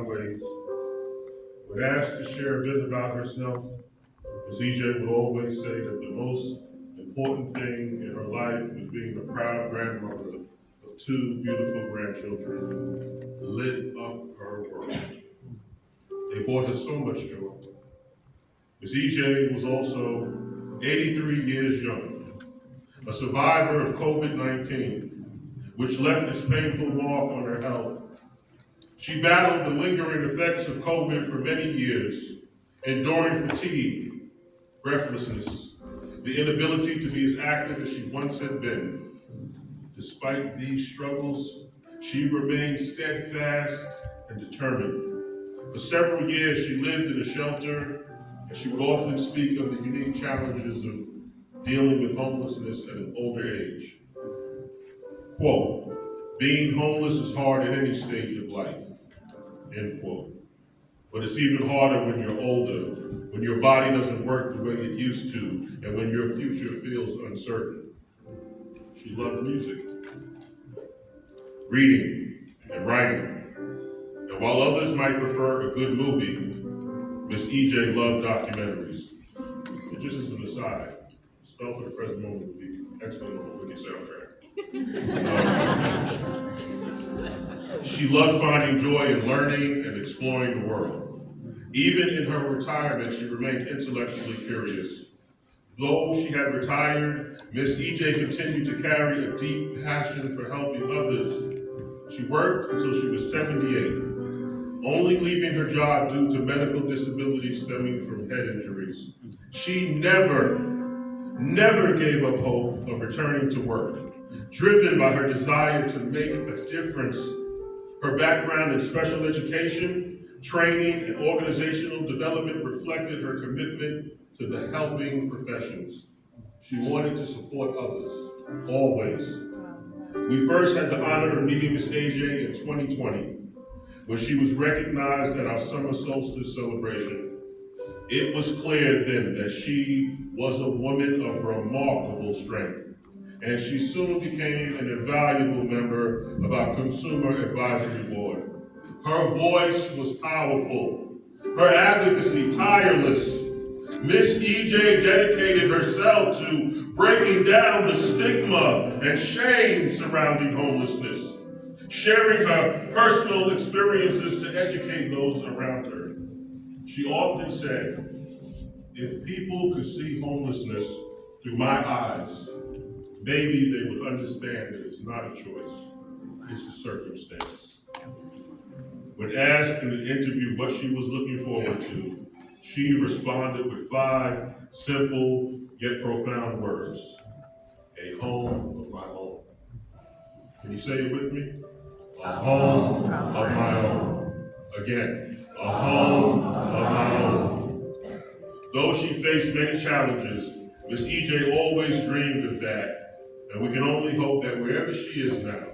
ways. When asked to share a bit about herself, Ms. EJ would always say that the most important thing in her life was being a proud grandmother of two beautiful grandchildren who lit up her world. They brought her so much joy. Ms. EJ was also 83 years young, a survivor of COVID-19, which left its painful mark on her health. She battled the lingering effects of COVID for many years, enduring fatigue, breathlessness, the inability to be as active as she once had been. Despite these struggles, she remained steadfast and determined. For several years, she lived in a shelter, and she would often speak of the unique challenges of dealing with homelessness at an older age. Quote, being homeless is hard at any stage of life, end quote. But it's even harder when you're older, when your body doesn't work the way it used to, and when your future feels uncertain. She loved music, reading, and writing. And while others might prefer a good movie, Miss EJ loved documentaries. And just as an aside, Spell for the Present Moment would be excellent on a Wiki soundtrack. She loved finding joy in learning and exploring the world. Even in her retirement, she remained intellectually curious. Though she had retired, Miss EJ continued to carry a deep passion for helping others. She worked until she was 78, only leaving her job due to medical disabilities stemming from head injuries. She never gave up hope of returning to work, driven by her desire to make a difference. Her background in special education, training, and organizational development reflected her commitment to the helping professions. She wanted to support others, always. We first had the honor of meeting Miss AJ in 2020, when she was recognized at our summer solstice celebration. It was clear then that she was a woman of remarkable strength, and she soon became an invaluable member of our Consumer Advisory Board. Her voice was powerful, her advocacy tireless. Miss EJ dedicated herself to breaking down the stigma and shame surrounding homelessness, sharing her personal experiences to educate those around her. She often said, if people could see homelessness through my eyes, maybe they would understand that it's not a choice, it's a circumstance. When asked in an interview what she was looking forward to, she responded with 5 simple yet profound words: a home of my own. Can you say it with me? A home of my own. Again, a home of my own. Though she faced many challenges, Miss EJ always dreamed of that, and we can only hope that wherever she is now,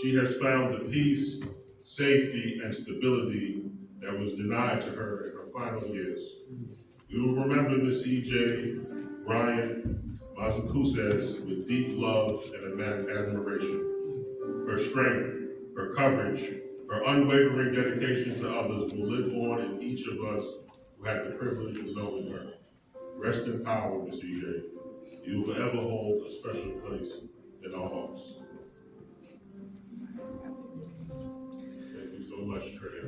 she has found the peace, safety, and stability that was denied to her in her final years. We will remember Miss EJ Bryant Mazukusas with deep love and admiration. Her strength, her courage, her unwavering dedication to others will live on in each of us who had the privilege of knowing her. Rest in power, Miss EJ. You will forever hold a special place in our hearts. Thank you so much, Trey.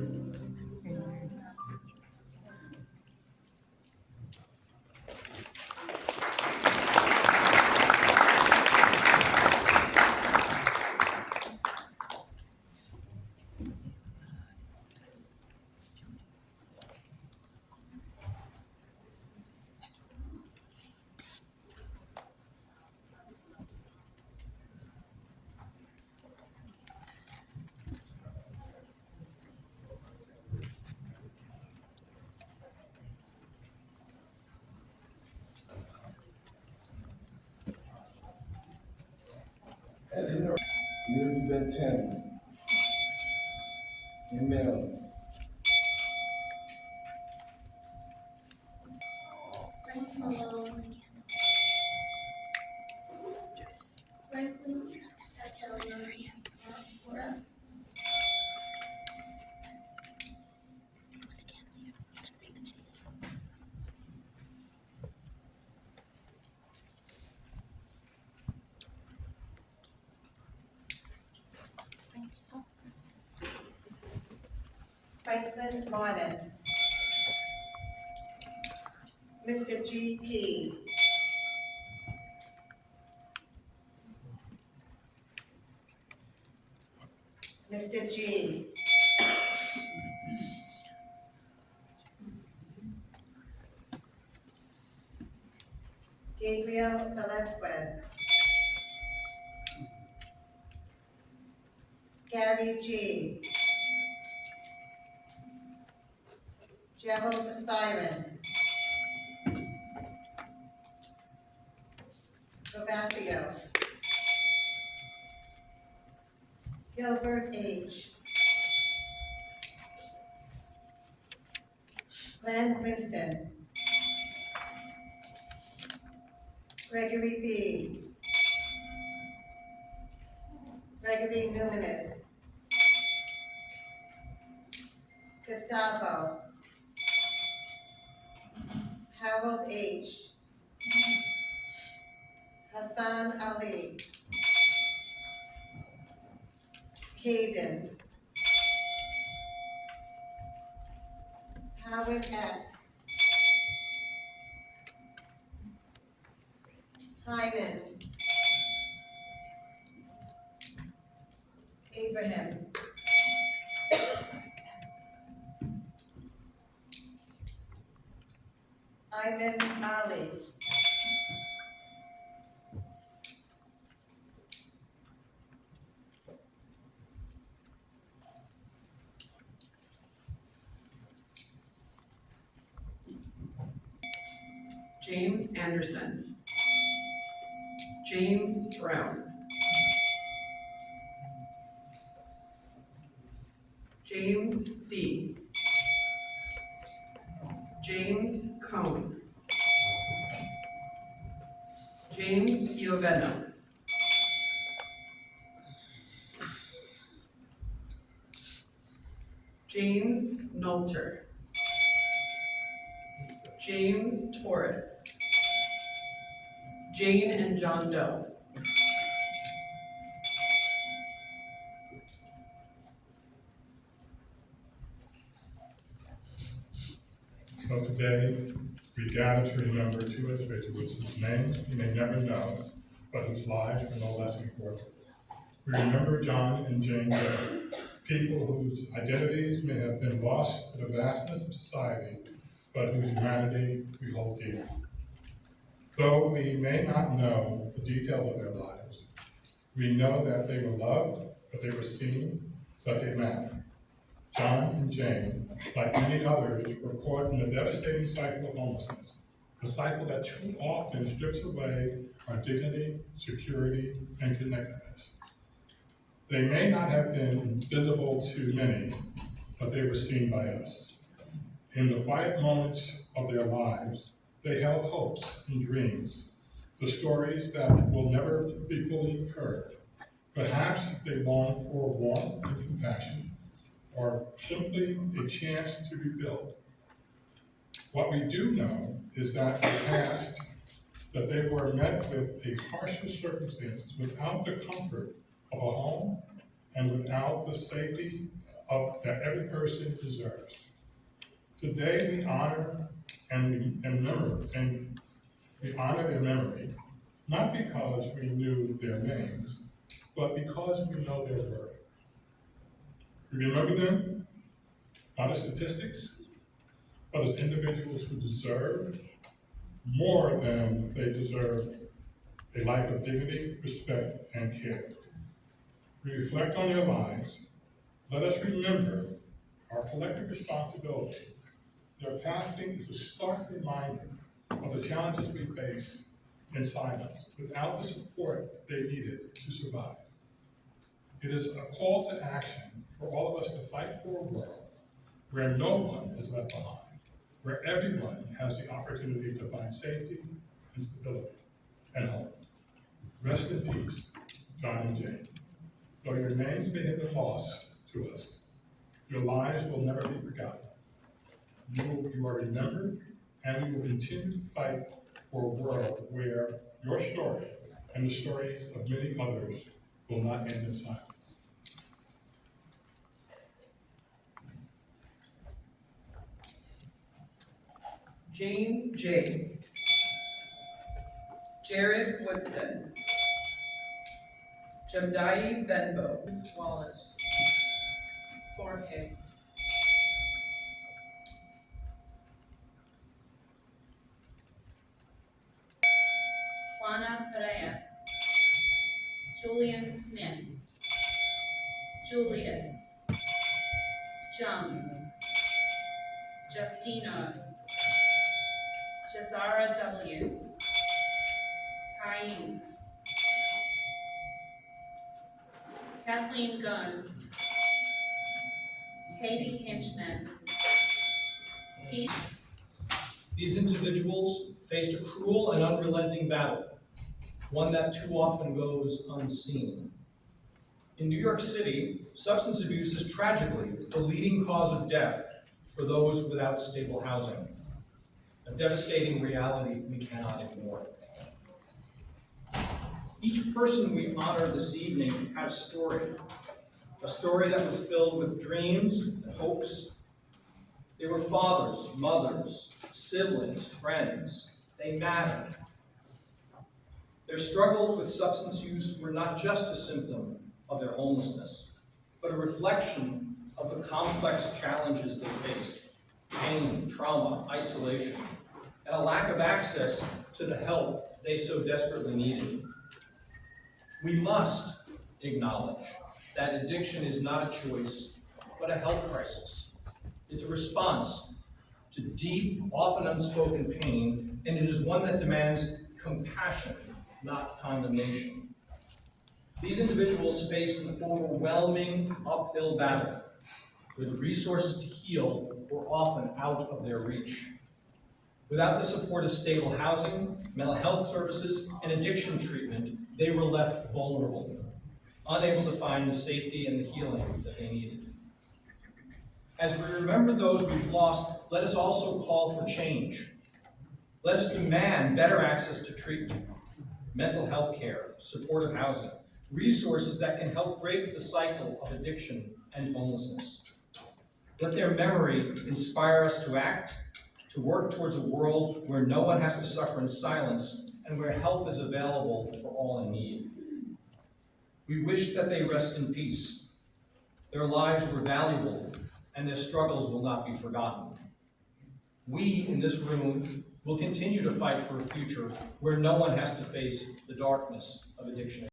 Elizabeth Hammond. Amen. Frank Malone. Franklin Catellier. Franklin Martin. Mr. G. Key. Mr. G. Gabriel Velasquez. Gary G. Gerald Siren. Robacio. Gilbert H. Glenn Winston. Gregory B. Gregory Numenez. Gustavo. Harold H. Hassan Ali. Hayden. Howard S. Hyman. Abraham. Ivan Ali. James Anderson. James Brown. James C. James Cohn. James Ioveno. James Nolter. James Torres. Jane and John Doe. So today, we gather to remember two individuals whose names you may never know, but whose lives are no less important. We remember John and Jane Doe, people whose identities may have been lost to the vastness of society, but whose humanity we hold dear. Though we may not know the details of their lives, we know that they were loved, that they were seen, that they mattered. John and Jane, like many others, were caught in a devastating cycle of homelessness, a cycle that too often strips away our dignity, security, and connectedness. They may not have been visible to many, but they were seen by us. In the quiet moments of their lives, they held hopes and dreams, the stories that will never be fully heard. Perhaps they longed for warmth and compassion, or simply a chance to rebuild. What we do know is that they passed, that they were met with a harsher circumstances without the comfort of a home and without the safety that every person deserves. Today we honor we honor their memory, not because we knew their names, but because we know their worth. We remember them not as statistics, but as individuals who deserve more than they deserve a life of dignity, respect, and care. We reflect on their lives. Let us remember our collective responsibility. Their passing is a stark reminder of the challenges we face in silence without the support they needed to survive. It is a call to action for all of us to fight for a world where no one is left behind, where everyone has the opportunity to find safety and stability and hope. Rest in peace, John and Jane. Though your names may have been lost to us, your lives will never be forgotten. You are remembered, and we will continue to fight for a world where your story and the stories of many others will not end in silence. Jane J. Jared Woodson. Jemdai Benbow. Wallace. Jorge. Juana Perea. Julian Smith. Julius. Jung. Justina. Jazara W. Kaif. Kathleen Guns. Katie Hinchman. Keith. These individuals faced a cruel and unrelenting battle, one that too often goes unseen. In New York City, substance abuse is tragically the leading cause of death for those without stable housing, a devastating reality we cannot ignore. Each person we honor this evening had a story that was filled with dreams and hopes. They were fathers, mothers, siblings, friends. They mattered. Their struggles with substance use were not just a symptom of their homelessness, but a reflection of the complex challenges they faced: pain, trauma, isolation, and a lack of access to the help they so desperately needed. We must acknowledge that addiction is not a choice, but a health crisis. It's a response to deep, often unspoken pain, and it is one that demands compassion, not condemnation. These individuals face an overwhelming uphill battle, where the resources to heal were often out of their reach. Without the support of stable housing, mental health services, and addiction treatment, they were left vulnerable, unable to find the safety and the healing that they needed. As we remember those we've lost, let us also call for change. Let us demand better access to treatment, mental health care, supportive housing, resources that can help break the cycle of addiction and homelessness. Let their memory inspire us to act, to work towards a world where no one has to suffer in silence and where help is available for all in need. We wish that they rest in peace. Their lives were valuable, and their struggles will not be forgotten. We in this room will continue to fight for a future where no one has to face the darkness of addiction.